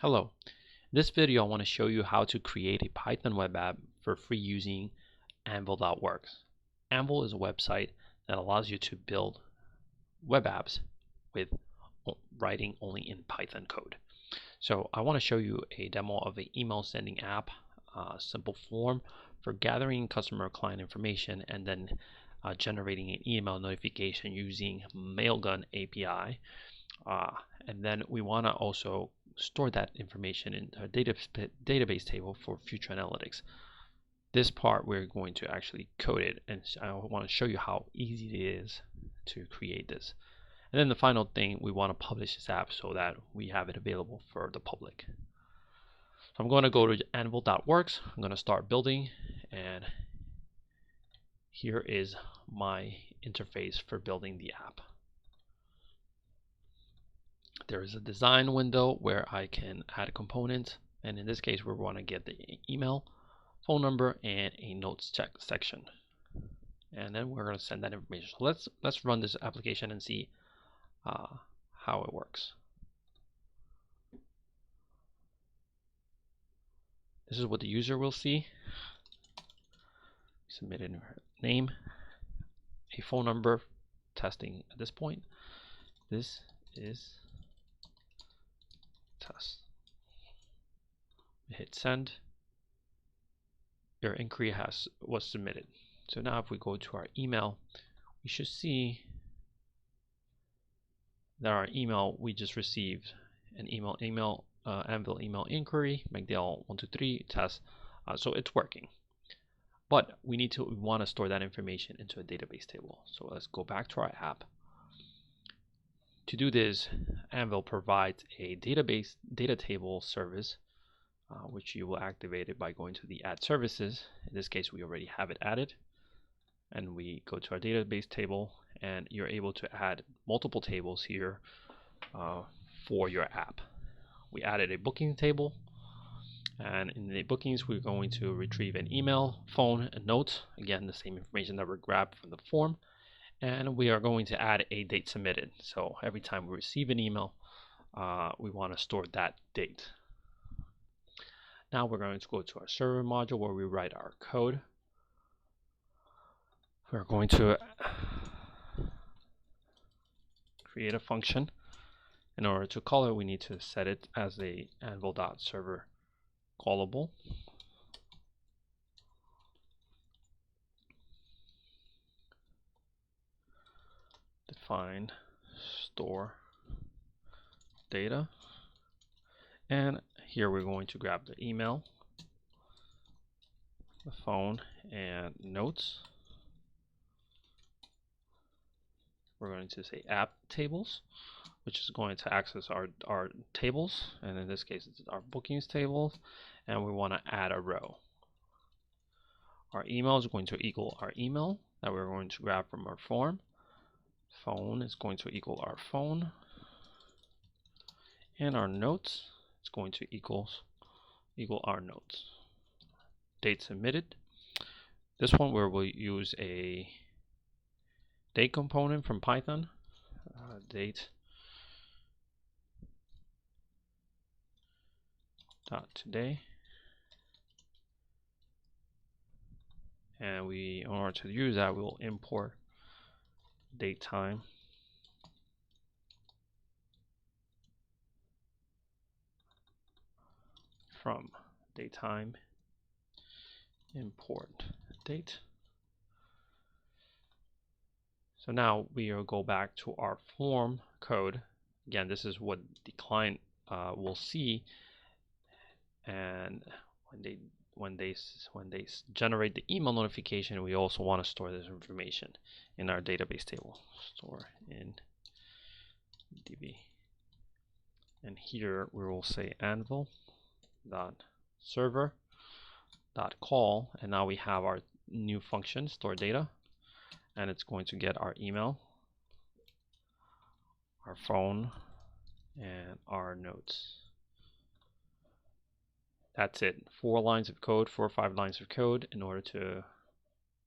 Hello. In this video I want to show you how to create a Python web app for free using Anvil.works. Anvil is a website that allows you to build web apps with writing only in Python code. So I want to show you a demo of an email sending app, simple form for gathering customer client information and then generating an email notification using Mailgun API. And then we want to also store that information in a database table for future analytics. This part we're going to actually code it, and I want to show you how easy it is to create this. And then the final thing, we want to publish this app so that we have it available for the public. So I'm going to go to Anvil.works. I'm going to start building, and here is my interface for building the app. There is a design window where I can add a component, and in this case we want to get the email, phone number, and a notes check section, and then we're going to send that information. So let's run this application and see how it works. This is what the user will see. Submitted name, a phone number, testing at this point. This is test. Hit send. Your inquiry was submitted. So now if we go to our email, we should see that our email, we just received an email Anvil email inquiry, McDale123 test. So it's working. But we want to store that information into a database table. So let's go back to our app. To do this, Anvil provides a data table service, which you will activate it by going to the add services. In this case, we already have it added, and we go to our database table, and you're able to add multiple tables here for your app. We added a booking table, and in the bookings, we're going to retrieve an email, phone, and note. Again, the same information that we grabbed from the form. And we are going to add a date submitted. So every time we receive an email, we want to store that date. Now we're going to go to our server module where we write our code. We're going to create a function. In order to call it, we need to set it as a Anvil.server callable. Define store data, and here we're going to grab the email, the phone, and notes. We're going to say app tables, which is going to access our tables, and in this case it's our bookings tables, and we want to add a row. Our email is going to equal our email that we're going to grab from our form. Phone is going to equal our phone, and our notes is going to equal our notes. Date submitted. This one where we'll use a date component from Python. Date .today, and in order to use that, we will import date time from datetime import date. So now we will go back to our form code. Again, this is what the client will see, and when they generate the email notification, we also want to store this information in our database table. Store in DB, and here we will say Anvil.server.call, and now we have our new function, store data, and it's going to get our email, our phone, and our notes. That's it. 4 lines of code, 4 or 5 lines of code in order to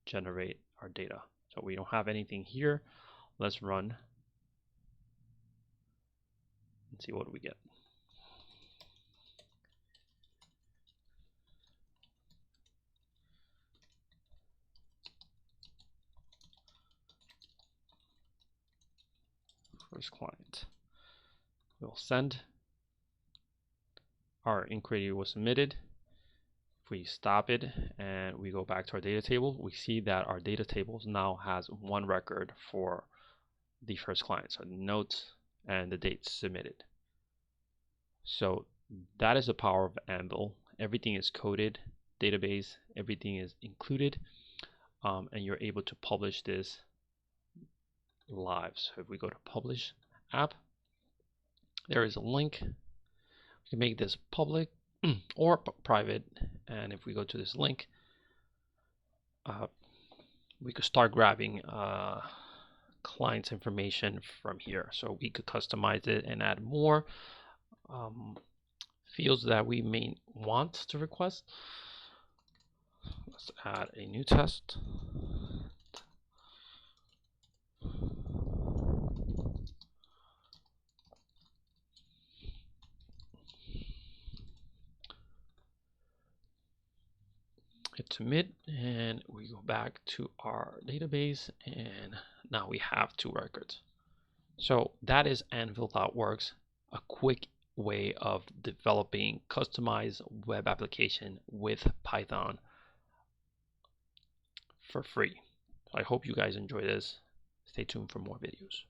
generate our data. So we don't have anything here. Let's run and see what we get. first client. We'll send. Our inquiry was submitted. If we stop it and we go back to our data table, we see that our data table now has one record for the first client, so the notes and the dates submitted. So that is the power of Anvil. Everything is coded, database, everything is included, and you're able to publish this live. So if we go to publish app, there is a link. We can make this public or private, and if we go to this link, we could start grabbing client's information from here. So we could customize it and add more fields that we may want to request. Let's add a new test. Hit submit, and we go back to our database, and now we have 2 records. So that is Anvil.works, a quick way of developing customized web application with Python for free. I hope you guys enjoy this. Stay tuned for more videos.